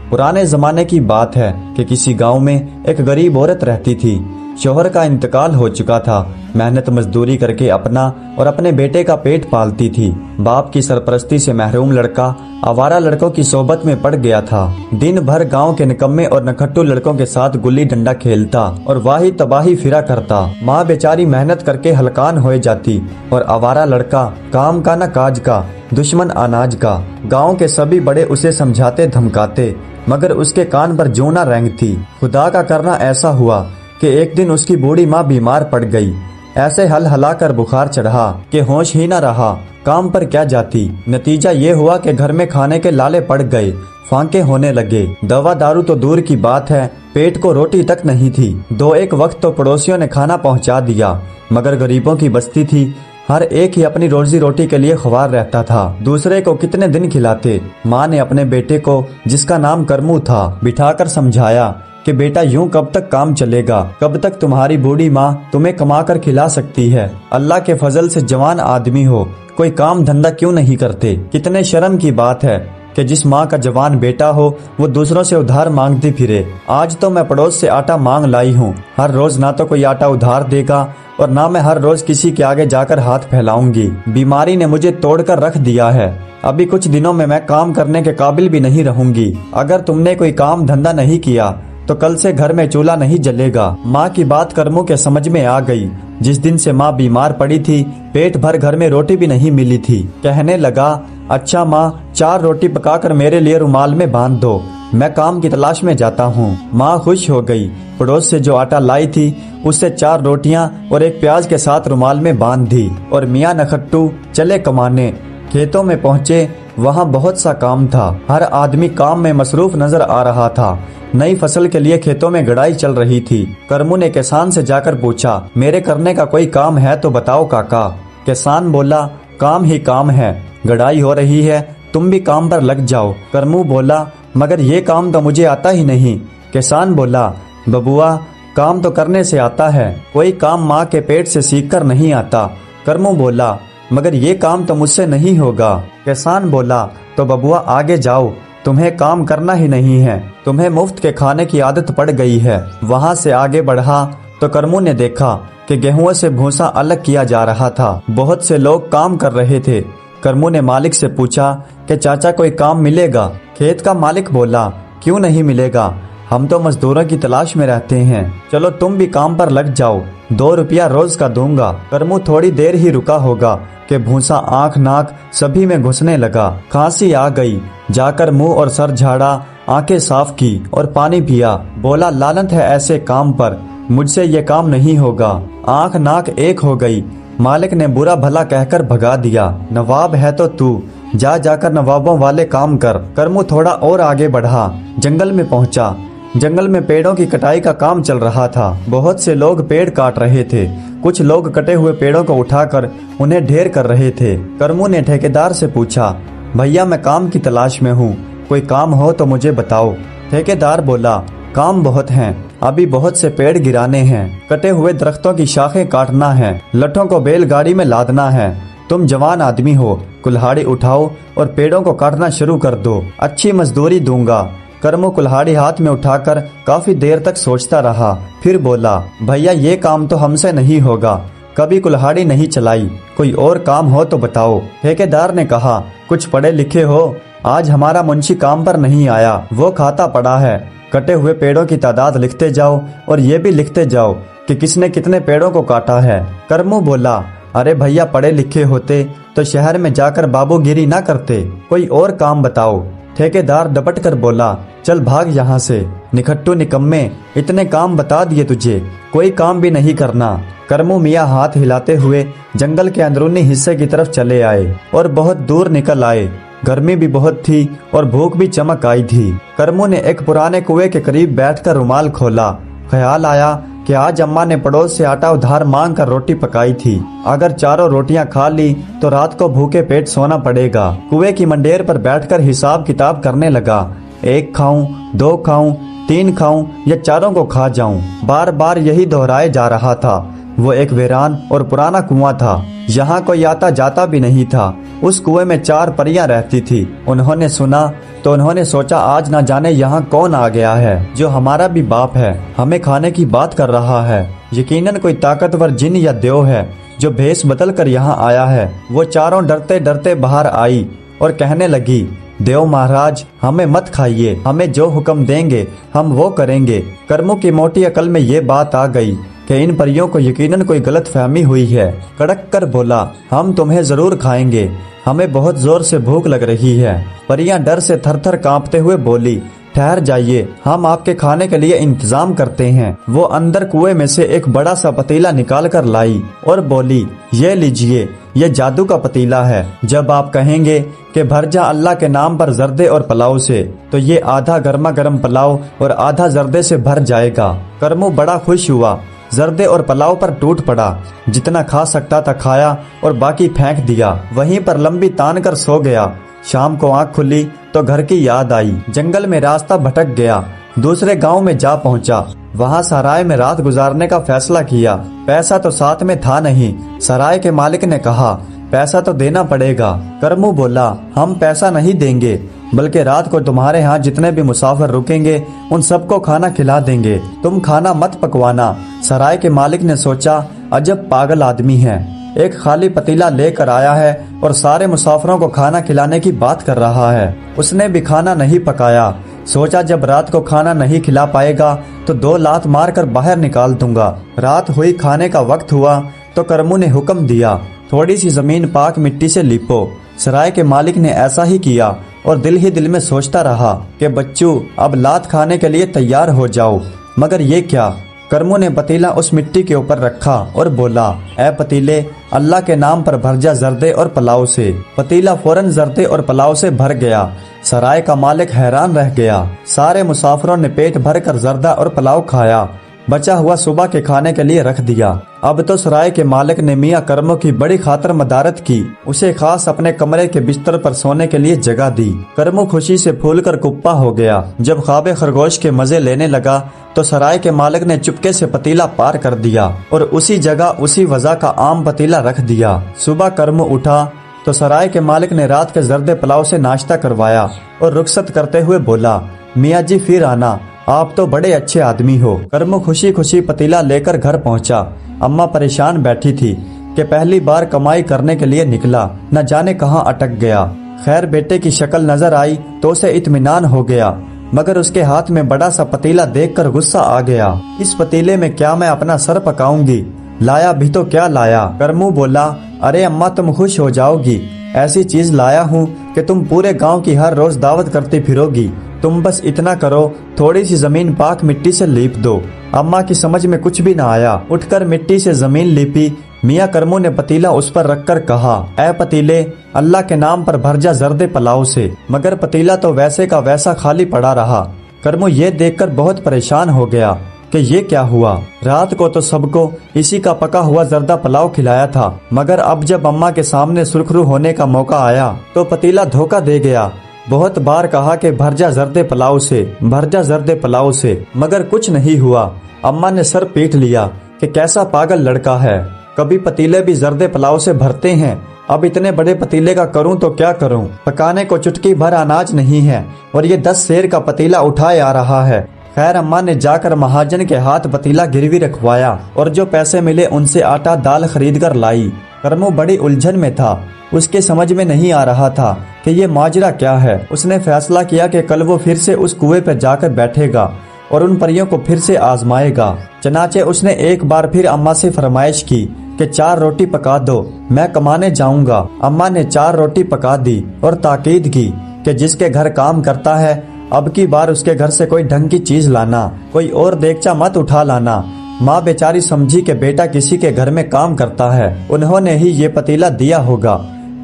पुराने जमाने की बात है कि किसी गांव में एक गरीब औरत रहती थी। शौहर का इंतकाल हो चुका था। मेहनत मजदूरी करके अपना और अपने बेटे का पेट पालती थी। बाप की सरपरस्ती से महरूम लड़का आवारा लड़कों की सोबत में पड़ गया था। दिन भर गांव के निकम्मे और नखट्टू लड़कों के साथ गुल्ली डंडा खेलता और वाही तबाही फिरा करता। माँ बेचारी मेहनत करके हलकान हो जाती और आवारा लड़का काम का न काज का, दुश्मन अनाज का। गांव के सभी बड़े उसे समझाते धमकाते, मगर उसके कान पर जूं न रेंगती। खुदा का करना ऐसा हुआ कि एक दिन उसकी बूढ़ी माँ बीमार पड़ गई। ऐसे हलाकर बुखार चढ़ा कि होश ही न रहा, काम पर क्या जाती। नतीजा ये हुआ कि घर में खाने के लाले पड़ गए, फांके होने लगे। दवा दारू तो दूर की बात है, पेट को रोटी तक नहीं थी। दो एक वक्त तो पड़ोसियों ने खाना पहुंचा दिया, मगर गरीबों की बस्ती थी। हर एक ही अपनी रोजी रोटी के लिए ख्वार रहता था। दूसरे को कितने दिन खिलाते। माँ ने अपने बेटे को, जिसका नाम करमू था, बिठाकर समझाया कि बेटा यूं कब तक काम चलेगा, कब तक तुम्हारी बूढ़ी माँ तुम्हें कमा कर खिला सकती है। अल्लाह के फजल से जवान आदमी हो, कोई काम धंधा क्यों नहीं करते। कितने शर्म की बात है कि जिस माँ का जवान बेटा हो वो दूसरों से उधार मांगती फिरे। आज तो मैं पड़ोस से आटा मांग लाई हूँ। हर रोज ना तो कोई आटा उधार देगा और ना मैं हर रोज किसी के आगे जाकर हाथ फैलाऊंगी। बीमारी ने मुझे तोड़कर रख दिया है। अभी कुछ दिनों में मैं काम करने के काबिल भी नहीं रहूंगी। अगर तुमने कोई काम धंधा नहीं किया तो कल से घर में चूल्हा नहीं जलेगा। माँ की बात करमू के समझ में आ गई। जिस दिन से माँ बीमार पड़ी थी, पेट भर घर में रोटी भी नहीं मिली थी। कहने लगा, अच्छा माँ, 4 रोटी पकाकर मेरे लिए रुमाल में बांध दो, मैं काम की तलाश में जाता हूँ। माँ खुश हो गई। पड़ोस से जो आटा लाई थी उससे 4 रोटियां और एक प्याज के साथ रुमाल में बांध दी और मियाँ नखट्टू चले कमाने। खेतों में पहुँचे, वहाँ बहुत सा काम था। हर आदमी काम में मसरूफ नजर आ रहा था। नई फसल के लिए खेतों में गड़ाई चल रही थी। करमू ने किसान से जाकर पूछा, मेरे करने का कोई काम है तो बताओ काका। किसान बोला, काम ही काम है, गड़ाई हो रही है, तुम भी काम पर लग जाओ। करमू बोला, मगर ये काम तो मुझे आता ही नहीं। किसान बोला, बबुआ, काम तो करने से आता है, कोई काम माँ के पेट से सीख कर नहीं आता। करमू बोला, मगर ये काम तो मुझसे नहीं होगा। किसान बोला, तो बबुआ आगे जाओ, तुम्हें काम करना ही नहीं है, तुम्हें मुफ्त के खाने की आदत पड़ गई है। वहाँ से आगे बढ़ा तो करमू ने देखा कि गेहूं से भूसा अलग किया जा रहा था। बहुत से लोग काम कर रहे थे। करमू ने मालिक से पूछा कि चाचा कोई काम मिलेगा। खेत का मालिक बोला, क्यों नहीं मिलेगा, हम तो मजदूरों की तलाश में रहते हैं, चलो तुम भी काम पर लग जाओ, 2 रुपया रोज का दूंगा। करमू थोड़ी देर ही रुका होगा कि भूसा आंख नाक सभी में घुसने लगा। खांसी आ गई। जाकर मुंह और सर झाड़ा, आंखें साफ की और पानी पिया। बोला, लानत है ऐसे काम पर, मुझसे ये काम नहीं होगा। आंख नाक एक हो गई। मालिक ने बुरा भला कहकर भगा दिया। नवाब है तो तू जाकर नवाबों वाले काम कर। करमू थोड़ा और आगे बढ़ा, जंगल में पहुंचा। जंगल में पेड़ों की कटाई का काम चल रहा था। बहुत से लोग पेड़ काट रहे थे। कुछ लोग कटे हुए पेड़ों को उठाकर उन्हें ढेर कर रहे थे। करमू ने ठेकेदार से पूछा, भैया मैं काम की तलाश में हूँ, कोई काम हो तो मुझे बताओ। ठेकेदार बोला, काम बहुत हैं, अभी बहुत से पेड़ गिराने हैं, कटे हुए दरख्तों की शाखें काटना है, लठों को बैलगाड़ी में लादना है। तुम जवान आदमी हो, कुल्हाड़ी उठाओ और पेड़ों को काटना शुरू कर दो, अच्छी मजदूरी दूंगा। करमू कुल्हाड़ी हाथ में उठाकर काफी देर तक सोचता रहा। फिर बोला, भैया ये काम तो हमसे नहीं होगा, कभी कुल्हाड़ी नहीं चलाई, कोई और काम हो तो बताओ। ठेकेदार ने कहा, कुछ पढ़े लिखे हो, आज हमारा मुंशी काम पर नहीं आया, वो खाता पड़ा है। कटे हुए पेड़ों की तादाद लिखते जाओ और ये भी लिखते जाओ कि किसने कितने पेड़ों को काटा है। करमू बोला, अरे भैया पढ़े लिखे होते तो शहर में जाकर बाबूगिरी ना करते, कोई और काम बताओ। ठेकेदार डपट कर बोला, चल भाग यहाँ से, निखट्टू निकम्मे, इतने काम बता दिए तुझे, कोई काम भी नहीं करना। करमू मियाँ हाथ हिलाते हुए जंगल के अंदरूनी हिस्से की तरफ चले आए और बहुत दूर निकल आए। गर्मी भी बहुत थी और भूख भी चमक आई थी। करमू ने एक पुराने कुएं के करीब बैठकर रुमाल खोला। ख्याल आया कि आज अम्मा ने पड़ोस से आटा उधार मांग कर रोटी पकाई थी। अगर 4 रोटियां खा ली तो रात को भूखे पेट सोना पड़ेगा। कुएं की मंडेर पर बैठकर हिसाब किताब करने लगा, 1 खाऊं, 2 खाऊं, 3 खाऊं या 4 को खा जाऊं। बार बार यही दोहराए जा रहा था। वो एक वीरान और पुराना कुआं था। यहाँ कोई आता जाता भी नहीं था। उस कुएं में 4 परियां रहती थी। उन्होंने सुना तो उन्होंने सोचा आज ना जाने यहाँ कौन आ गया है जो हमारा भी बाप है, हमें खाने की बात कर रहा है। यकीनन कोई ताकतवर जिन या देव है जो भेष बदल कर यहाँ आया है। वो चारों डरते डरते बाहर आई और कहने लगी, देव महाराज हमें मत खाइए, हमें जो हुक्म देंगे हम वो करेंगे। कर्मों की मोटी अकल में ये बात आ गई कि इन परियों को यकीनन कोई गलत फहमी हुई है। कड़क कर बोला, हम तुम्हें जरूर खाएंगे, हमें बहुत जोर से भूख लग रही है। परियां डर से थर-थर कांपते हुए बोली, ठहर जाइए, हम आपके खाने के लिए इंतजाम करते हैं। वो अंदर कुएं में से एक बड़ा सा पतीला निकाल कर लाई और बोली, ये लीजिए, ये जादू का पतीला है। जब आप कहेंगे कि भर जा अल्लाह के नाम पर जर्दे और पुलाव से, तो ये आधा गर्मा गर्म पुलाव और आधा जर्दे से भर जाएगा। कर्मू बड़ा खुश हुआ, जर्दे और पुलाव पर टूट पड़ा, जितना खा सकता था खाया और बाकी फेंक दिया। वहीं पर लंबी तान कर सो गया। शाम को आंख खुली तो घर की याद आई। जंगल में रास्ता भटक गया, दूसरे गांव में जा पहुंचा। वहां सराय में रात गुजारने का फैसला किया। पैसा तो साथ में था नहीं। सराय के मालिक ने कहा, पैसा तो देना पड़ेगा। करमू बोला, हम पैसा नहीं देंगे, बल्कि रात को तुम्हारे यहाँ जितने भी मुसाफिर रुकेंगे उन सबको खाना खिला देंगे, तुम खाना मत पकवाना। सराय के मालिक ने सोचा, अजब पागल आदमी है, एक खाली पतीला लेकर आया है और सारे मुसाफिरों को खाना खिलाने की बात कर रहा है। उसने भी खाना नहीं पकाया। सोचा जब रात को खाना नहीं खिला पाएगा तो 2 लात मार कर बाहर निकाल दूंगा। रात हुई, खाने का वक्त हुआ तो करमू ने हुक्म दिया, थोड़ी सी जमीन पाक मिट्टी से लिपो। सराय के मालिक ने ऐसा ही किया और दिल ही दिल में सोचता रहा कि बच्चू अब लात खाने के लिए तैयार हो जाओ। मगर ये क्या? करमू ने पतीला उस मिट्टी के ऊपर रखा और बोला, ऐ पतीले, अल्लाह के नाम पर भर जा जर्दे और पुलाव से। पतीला फौरन जर्दे और पुलाव से भर गया। सराय का मालिक हैरान रह गया। सारे मुसाफिरों ने पेट भर कर जर्दा और पुलाव खाया। बचा हुआ सुबह के खाने के लिए रख दिया। अब तो सराय के मालिक ने मियाँ करमू की बड़ी खातर मदारत की। उसे खास अपने कमरे के बिस्तर पर सोने के लिए जगह दी। करमू खुशी से फूलकर कुप्पा हो गया। जब ख्वाबे खरगोश के मजे लेने लगा तो सराय के मालिक ने चुपके से पतीला पार कर दिया और उसी जगह उसी वजह का आम पतीला रख दिया। सुबह करमू उठा तो सराय के मालिक ने रात के जर्दे पुलाव से नाश्ता करवाया और रुखसत करते हुए बोला, मियाँ जी फिर आना, आप तो बड़े अच्छे आदमी हो। करमू खुशी खुशी पतीला लेकर घर पहुंचा। अम्मा परेशान बैठी थी कि पहली बार कमाई करने के लिए निकला, न जाने कहां अटक गया। खैर बेटे की शक्ल नजर आई तो उसे इत्मीनान हो गया, मगर उसके हाथ में बड़ा सा पतीला देखकर गुस्सा आ गया। इस पतीले में क्या मैं अपना सर पकाऊंगी? लाया भी तो क्या लाया? करमू बोला, अरे अम्मा तुम खुश हो जाओगी, ऐसी चीज लाया हूँ कि तुम पूरे गांव की हर रोज दावत करती फिरोगी। तुम बस इतना करो, थोड़ी सी जमीन पाक मिट्टी से लीप दो। अम्मा की समझ में कुछ भी न आया। उठकर मिट्टी से जमीन लीपी। मियाँ करमू ने पतीला उस पर रखकर कहा, ऐ पतीले, अल्लाह के नाम पर भर जा जर्दे पुलाव से। मगर पतीला तो वैसे का वैसा खाली पड़ा रहा। करमू ये देखकर बहुत परेशान हो गया कि ये क्या हुआ। रात को तो सबको इसी का पका हुआ जर्दा पुलाव खिलाया था, मगर अब जब अम्मा के सामने सुरखरू होने का मौका आया तो पतीला धोखा दे गया। बहुत बार कहा कि भर जा जर्दे पुलाव से, भर जा जर्दे पुलाव से, मगर कुछ नहीं हुआ। अम्मा ने सर पीट लिया कि कैसा पागल लड़का है, कभी पतीले भी जर्दे पुलाव से भरते हैं, अब इतने बड़े पतीले का करूं तो क्या करूं? पकाने को चुटकी भर अनाज नहीं है और ये 10 सेर का पतीला उठाए आ रहा है। खैर अम्मा ने जाकर महाजन के हाथ पतीला गिरवी रखवाया और जो पैसे मिले उनसे आटा दाल खरीद कर लाई। करमू बड़ी उलझन में था। उसके समझ में नहीं आ रहा था कि ये माजरा क्या है। उसने फैसला किया कि कल वो फिर से उस कुएं पर जाकर बैठेगा और उन परियों को फिर से आजमाएगा। चनाचे उसने एक बार फिर अम्मा से फरमाइश की कि 4 रोटी पका दो, मैं कमाने जाऊंगा। अम्मा ने 4 रोटी पका दी और ताकीद की कि जिसके घर काम करता है अब की बार उसके घर से कोई ढंग की चीज लाना, कोई और देगचा मत उठा लाना। माँ बेचारी समझी कि बेटा किसी के घर में काम करता है, उन्होंने ही ये पतीला दिया होगा।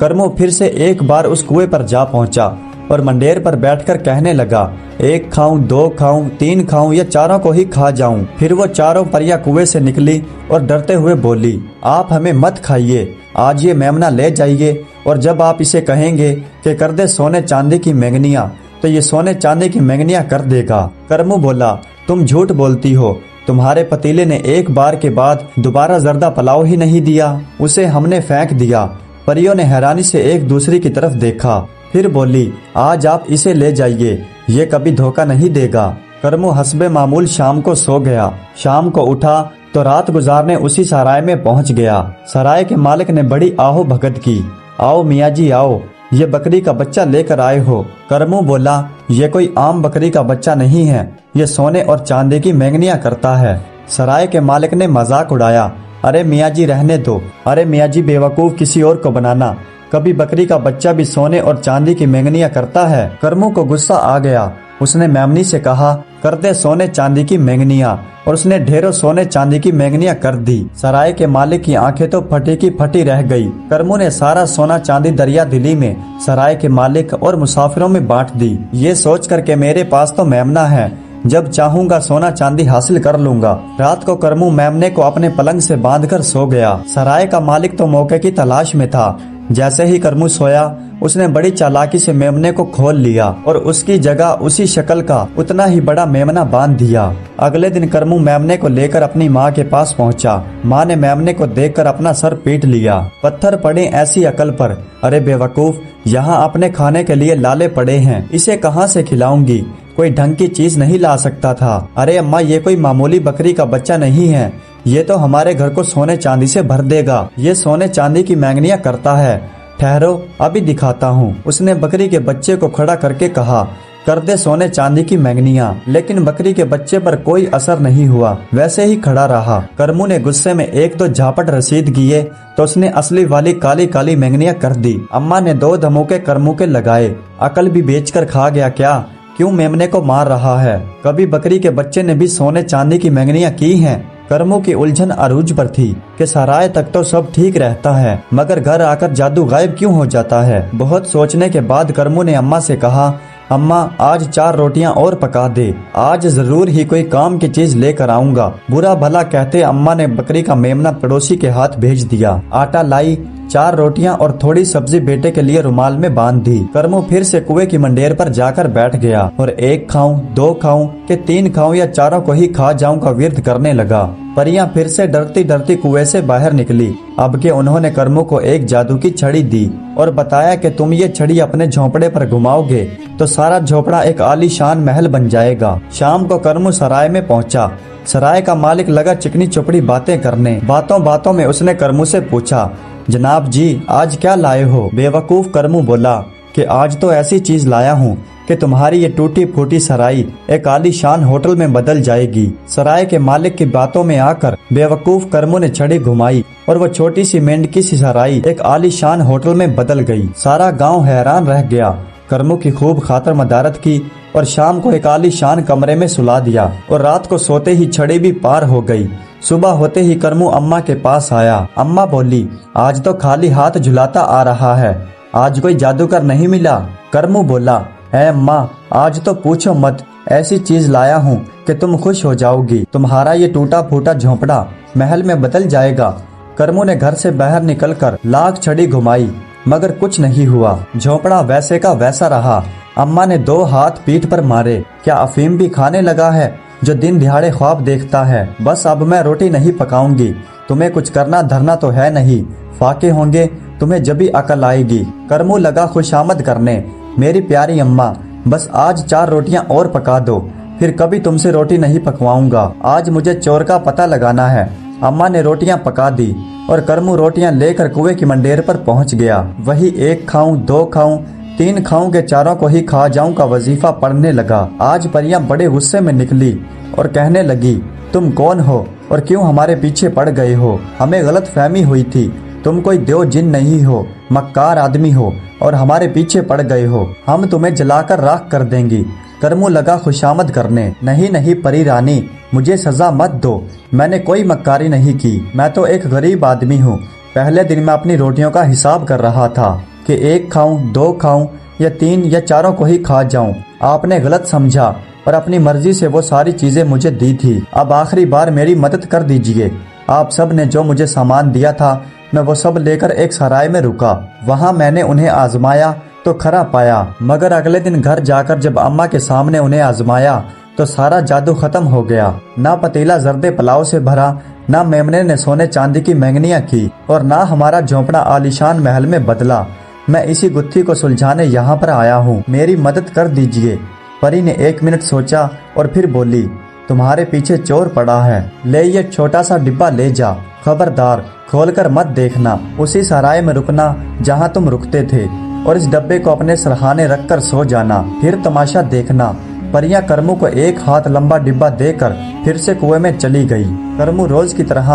करमू फिर से एक बार उस कुएं पर जा पहुंचा और मंडेर पर बैठकर कहने लगा, 1 खाऊं, 2 खाऊं, 3 खाऊं या चारों को ही खा जाऊं। फिर वो चारों परियां कुएं से निकली और डरते हुए बोली, आप हमें मत खाइए, आज ये मेमना ले जाइए और जब आप इसे कहेंगे कि कर दे सोने चांदी की मेंगनियां तो ये सोने चांदी की मेंगनियां कर देगा। करमू बोला, तुम झूठ बोलती हो, तुम्हारे पतीले ने एक बार के बाद दोबारा जर्दा पुलाव ही नहीं दिया, उसे हमने फेंक दिया। परियों ने हैरानी से एक दूसरे की तरफ देखा। फिर बोली, आज आप इसे ले जाइए, ये कभी धोखा नहीं देगा। करमू हस्बे मामूल शाम को सो गया। शाम को उठा तो रात गुजारने उसी सराय में पहुंच गया। सराय के मालिक ने बड़ी आहो भगत की। आओ मियाँ जी आओ, ये बकरी का बच्चा लेकर आए हो। करमू बोला, ये कोई आम बकरी का बच्चा नहीं है, ये सोने और चांदी की मेंगनियां करता है। सराय के मालिक ने मजाक उड़ाया, अरे मियाँ जी रहने दो, अरे मियाँ जी बेवकूफ किसी और को बनाना, कभी बकरी का बच्चा भी सोने और चांदी की मेंगनियां करता है। करमू को गुस्सा आ गया। उसने मेमनी से कहा, कर दे सोने चांदी की मेंगनियां, और उसने ढेरों सोने चांदी की मेंगनियां कर दी। सराय के मालिक की आंखें तो फटी की फटी रह गई। करमू ने सारा सोना चांदी दरिया दिली में सराय के मालिक और मुसाफिरों में बांट दी। ये सोच कर के मेरे पास तो मेमना है, जब चाहूंगा सोना चांदी हासिल कर लूंगा। रात को करमू मेमने को अपने पलंग से बांधकर सो गया। सराय का मालिक तो मौके की तलाश में था। जैसे ही करमू सोया, उसने बड़ी चालाकी से मेमने को खोल लिया और उसकी जगह उसी शक्ल का उतना ही बड़ा मेमना बांध दिया। अगले दिन करमू मेमने को लेकर अपनी माँ के पास पहुँचा। माँ ने मेमने को देखकर अपना सर पीट लिया। पत्थर पड़े ऐसी अकल पर, अरे बेवकूफ, यहाँ अपने खाने के लिए लाले पड़े हैं, इसे कहाँ से खिलाऊंगी, कोई ढंग की चीज नहीं ला सकता था। अरे अम्मा, ये कोई मामूली बकरी का बच्चा नहीं है, ये तो हमारे घर को सोने चांदी से भर देगा, ये सोने चांदी की मेंगनियां करता है। ठहरो, अभी दिखाता हूँ। उसने बकरी के बच्चे को खड़ा करके कहा, कर दे सोने चांदी की मेंगनियां। लेकिन बकरी के बच्चे पर कोई असर नहीं हुआ, वैसे ही खड़ा रहा। करमू ने गुस्से में एक दो झापट रसीद किए तो उसने असली वाली काली काली मेंगनियां कर दी। अम्मा ने दो धमोके करमू के लगाए। अकल भी बेचकर खा गया क्या? क्यों मेमने को मार रहा है? कभी बकरी के बच्चे ने भी सोने चांदी की मेंगनियां की हैं? करमू की उलझन अरूज पर थी कि सराय तक तो सब ठीक रहता है, मगर घर आकर जादू गायब क्यों हो जाता है। बहुत सोचने के बाद करमू ने अम्मा से कहा, अम्मा आज 4 रोटियां और पका दे, आज जरूर ही कोई काम की चीज लेकर आऊंगा। बुरा भला कहते अम्मा ने बकरी का मेमना पड़ोसी के हाथ भेज दिया। आटा लाई, 4 रोटियां और थोड़ी सब्जी बेटे के लिए रुमाल में बांध दी। करमू फिर से कुएं की मंडेर पर जाकर बैठ गया और 1 खाऊं, 2 खाऊं कि 3 खाऊं या चारों को ही खा जाऊं का विर्द करने लगा। परियां फिर से डरती डरती कुएं से बाहर निकली। अब के उन्होंने करमू को एक जादू की छड़ी दी और बताया कि तुम ये छड़ी अपने झोंपड़े पर घुमाओगे तो सारा झोपड़ा एक आलीशान महल बन जाएगा। शाम को करमू सराय में पहुंचा। सराय का मालिक लगा चिकनी चुपड़ी बातें करने। बातों बातों में उसने करमू से पूछा, जनाब जी आज क्या लाए हो? बेवकूफ करमू बोला कि आज तो ऐसी चीज लाया हूँ कि तुम्हारी ये टूटी फूटी सराय एक आलीशान होटल में बदल जाएगी। सराय के मालिक की बातों में आकर बेवकूफ करमू ने छड़ी घुमाई और वो छोटी सी मेंढकी सी सराय एक आलीशान होटल में बदल गई। सारा गांव हैरान रह गया। करमू की खूब खातर मदारत की और शाम को एक आलीशान कमरे में सुला दिया और रात को सोते ही छड़ी भी पार हो गई। सुबह होते ही करमू अम्मा के पास आया। अम्मा बोली, आज तो खाली हाथ झुलाता आ रहा है, आज कोई जादूगर नहीं मिला? करमू बोला, है अम्मा, आज तो पूछो मत, ऐसी चीज लाया हूँ कि तुम खुश हो जाओगी। तुम्हारा ये टूटा फूटा झोंपड़ा महल में बदल जाएगा। करमू ने घर से बाहर निकलकर लाख छड़ी घुमाई मगर कुछ नहीं हुआ। झोंपड़ा वैसे का वैसा रहा। अम्मा ने 2 हाथ पीठ पर मारे, क्या अफीम भी खाने लगा है जो दिन दिहाड़े ख्वाब देखता है? बस अब मैं रोटी नहीं पकाऊंगी, तुम्हें कुछ करना धरना तो है नहीं, फाके होंगे तुम्हें जभी अकल आएगी। करमू लगा खुशामद करने, मेरी प्यारी अम्मा बस आज 4 रोटियां और पका दो, फिर कभी तुमसे रोटी नहीं पकवाऊंगा, आज मुझे चोर का पता लगाना है। अम्मा ने रोटियां पका दी और करमू रोटियां लेकर कुएं की मंडेर पर पहुंच गया। वही 1 खाऊं, 2 खाऊं, 3 खाऊं के चारों को ही खा जाऊं का वजीफा पढ़ने लगा। आज परियां बड़े गुस्से में निकली और कहने लगी, तुम कौन हो और क्यों हमारे पीछे पड़ गए हो? हमें गलत फहमी हुई थी, तुम कोई देव जिन नहीं हो, मक्कार आदमी हो और हमारे पीछे पड़ गए हो। हम तुम्हें जलाकर राख कर देंगी। करमू लगा खुशामद करने, नहीं नहीं परी रानी, मुझे सजा मत दो, मैंने कोई मक्कारी नहीं की, मैं तो एक गरीब आदमी हूँ। पहले दिन मैं अपनी रोटियों का हिसाब कर रहा था कि 1 खाऊं, 2 खाऊं या 3 या चारों को ही खा जाऊं। आपने गलत समझा और अपनी मर्जी से वो सारी चीजें मुझे दी थी। अब आखिरी बार मेरी मदद कर दीजिए। आप सब ने जो मुझे सामान दिया था मैं वो सब लेकर एक सराय में रुका। वहाँ मैंने उन्हें आजमाया तो खरा पाया, मगर अगले दिन घर जाकर जब अम्मा के सामने उन्हें आजमाया तो सारा जादू खत्म हो गया। ना पतीला जर्दे पुलाव से भरा, ना मेमने ने सोने चांदी की महंगनियां की और ना हमारा झोंपड़ा आलीशान महल में बदला। मैं इसी गुत्थी को सुलझाने यहाँ पर आया हूँ, मेरी मदद कर दीजिए। परी ने 1 मिनट सोचा और फिर बोली, तुम्हारे पीछे चोर पड़ा है, ले ये छोटा सा डिब्बा ले जा, खबरदार खोलकर मत देखना, उसी सराय में रुकना जहाँ तुम रुकते थे, और इस डब्बे को अपने सरहाने रख कर सो जाना, फिर तमाशा देखना। परियां करमू को 1 हाथ लंबा डिब्बा देकर फिर से कुएं में चली गई। करमू रोज की तरह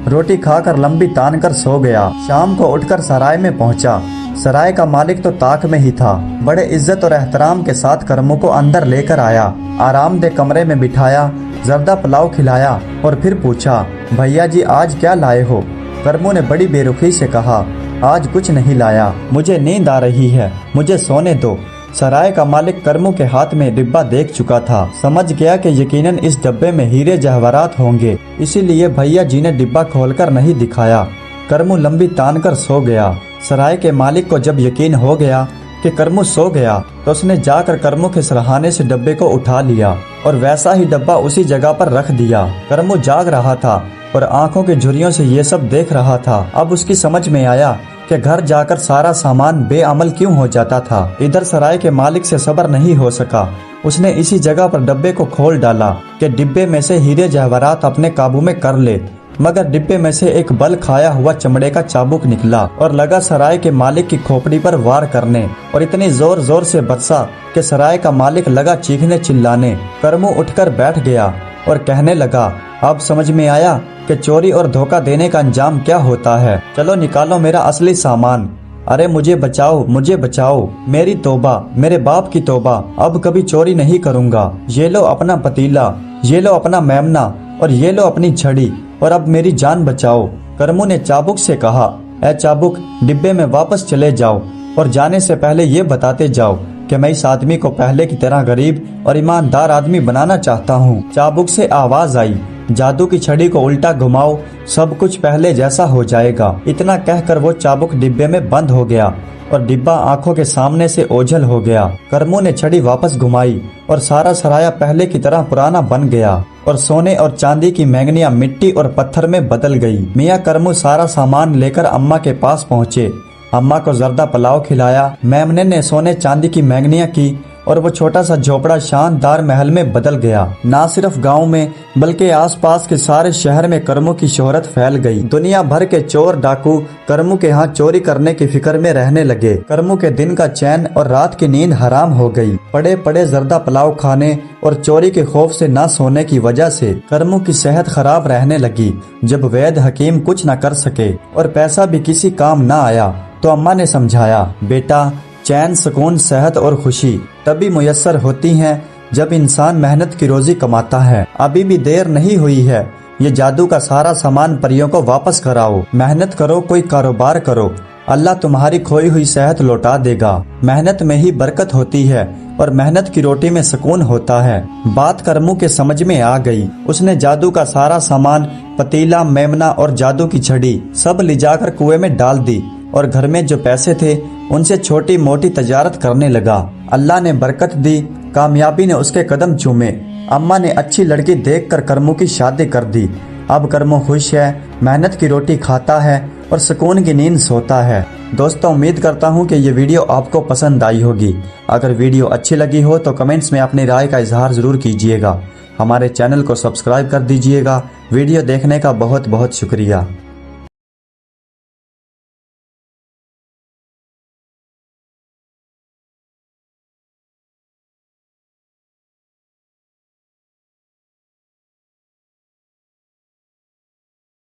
रोटी खाकर लंबी तान कर सो गया। शाम को उठकर सराय में पहुंचा। सराय का मालिक तो ताक में ही था। बड़े इज्जत और एहतराम के साथ करमू को अंदर लेकर आया, आरामदेह कमरे में बिठाया, जर्दा पुलाव खिलाया और फिर पूछा, भैया जी आज क्या लाए हो? करमू ने बड़ी बेरुखी से कहा, आज कुछ नहीं लाया, मुझे नींद आ रही है, मुझे सोने दो। सराय का मालिक करमू के हाथ में डिब्बा देख चुका था, समझ गया कि यकीनन इस डब्बे में हीरे जवाहरात होंगे, इसीलिए भैया जी ने डिब्बा खोलकर नहीं दिखाया। करमू लंबी तान कर सो गया। सराय के मालिक को जब यकीन हो गया कि करमू सो गया तो उसने जाकर करमू के सरहाने से डब्बे को उठा लिया और वैसा ही डब्बा उसी जगह पर रख दिया। करमू जाग रहा था और आंखों की झुर्रियों से ये सब देख रहा था। अब उसकी समझ में आया कि घर जाकर सारा सामान बेअमल क्यों हो जाता था। इधर सराय के मालिक से सब्र नहीं हो सका। उसने इसी जगह पर डब्बे को खोल डाला कि डिब्बे में से हीरे जवाहरात अपने काबू में कर ले, मगर डिब्बे में से एक बल खाया हुआ चमड़े का चाबुक निकला और लगा सराय के मालिक की खोपड़ी पर वार करने, और इतनी जोर जोर से बरसा कि सराय का मालिक लगा चीखने चिल्लाने। करमू उठकर बैठ गया और कहने लगा, अब समझ में आया कि चोरी और धोखा देने का अंजाम क्या होता है। चलो निकालो मेरा असली सामान। अरे मुझे बचाओ, मुझे बचाओ, मेरी तौबा, मेरे बाप की तौबा, अब कभी चोरी नहीं करूँगा। ये लो अपना पतीला, ये लो अपना मेमना और ये लो अपनी छड़ी, और अब मेरी जान बचाओ। करमू ने चाबुक से कहा, ए चाबुक, डिब्बे में वापस चले जाओ और जाने से पहले ये बताते जाओ कि मैं इस आदमी को पहले की तरह गरीब और ईमानदार आदमी बनाना चाहता हूँ। चाबुक से आवाज आई, जादू की छड़ी को उल्टा घुमाओ, सब कुछ पहले जैसा हो जाएगा। इतना कहकर वो चाबुक डिब्बे में बंद हो गया और डिब्बा आंखों के सामने से ओझल हो गया। करमू ने छड़ी वापस घुमाई और सारा सराया पहले की तरह पुराना बन गया और सोने और चांदी की महंगनियां मिट्टी और पत्थर में बदल गई। मियाँ करमू सारा सामान लेकर अम्मा के पास पहुँचे। अम्मा को जर्दा पुलाव खिलाया। मेमने ने सोने चांदी की महंगनियां की और वो छोटा सा झोपड़ा शानदार महल में बदल गया। ना सिर्फ गांव में बल्कि आसपास के सारे शहर में करमू की शोहरत फैल गई। दुनिया भर के चोर डाकू करमू के यहाँ चोरी करने की फिक्र में रहने लगे। करमू के दिन का चैन और रात की नींद हराम हो गई। पड़े पड़े जर्दा पुलाव खाने और चोरी के खौफ से ना सोने की वजह से करमू की सेहत खराब रहने लगी। जब वैद हकीम कुछ न कर सके और पैसा भी किसी काम न आया तो अम्मा ने समझाया, बेटा चैन, सुकून, सेहत और खुशी तभी मुयस्सर होती हैं जब इंसान मेहनत की रोजी कमाता है। अभी भी देर नहीं हुई है, ये जादू का सारा सामान परियों को वापस कराओ। मेहनत करो, कोई कारोबार करो, अल्लाह तुम्हारी खोई हुई सेहत लौटा देगा। मेहनत में ही बरकत होती है और मेहनत की रोटी में सुकून होता है। बात करमू के समझ में आ गई। उसने जादू का सारा सामान, पतीला, मेमना और जादू की छड़ी सब ले जाकर कुएं में डाल दी और घर में जो पैसे थे उनसे छोटी मोटी तजारत करने लगा। अल्लाह ने बरकत दी, कामयाबी ने उसके कदम चूमे। अम्मा ने अच्छी लड़की देखकर करमू की शादी कर दी। अब करमू खुश है, मेहनत की रोटी खाता है और सुकून की नींद सोता है। दोस्तों, उम्मीद करता हूँ कि ये वीडियो आपको पसंद आई होगी। अगर वीडियो अच्छी लगी हो तो कमेंट्स में अपनी राय का इजहार जरूर कीजिएगा। हमारे चैनल को सब्सक्राइब कर दीजिएगा। वीडियो देखने का बहुत बहुत शुक्रिया।